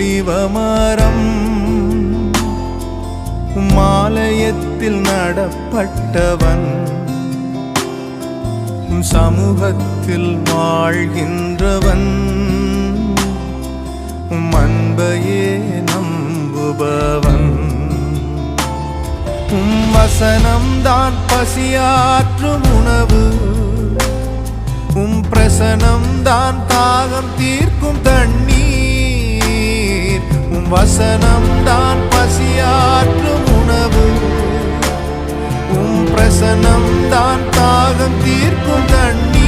ஒலிவமரம் மாலயத்தில் நடப்பட்டவன் சமூகத்தில் வாழ்கின்றவன் அன்பையே நம்புபவன் வசனம்தான் பசியாற்றும் உணவு பிரசனம்தான் தாகம் தீர்க்கும் தண்ணீர் வசனம்தான் பசியாற்றும் உணவு பிரசனம்தான் தாகம் தீர்க்கும் தண்ணீர்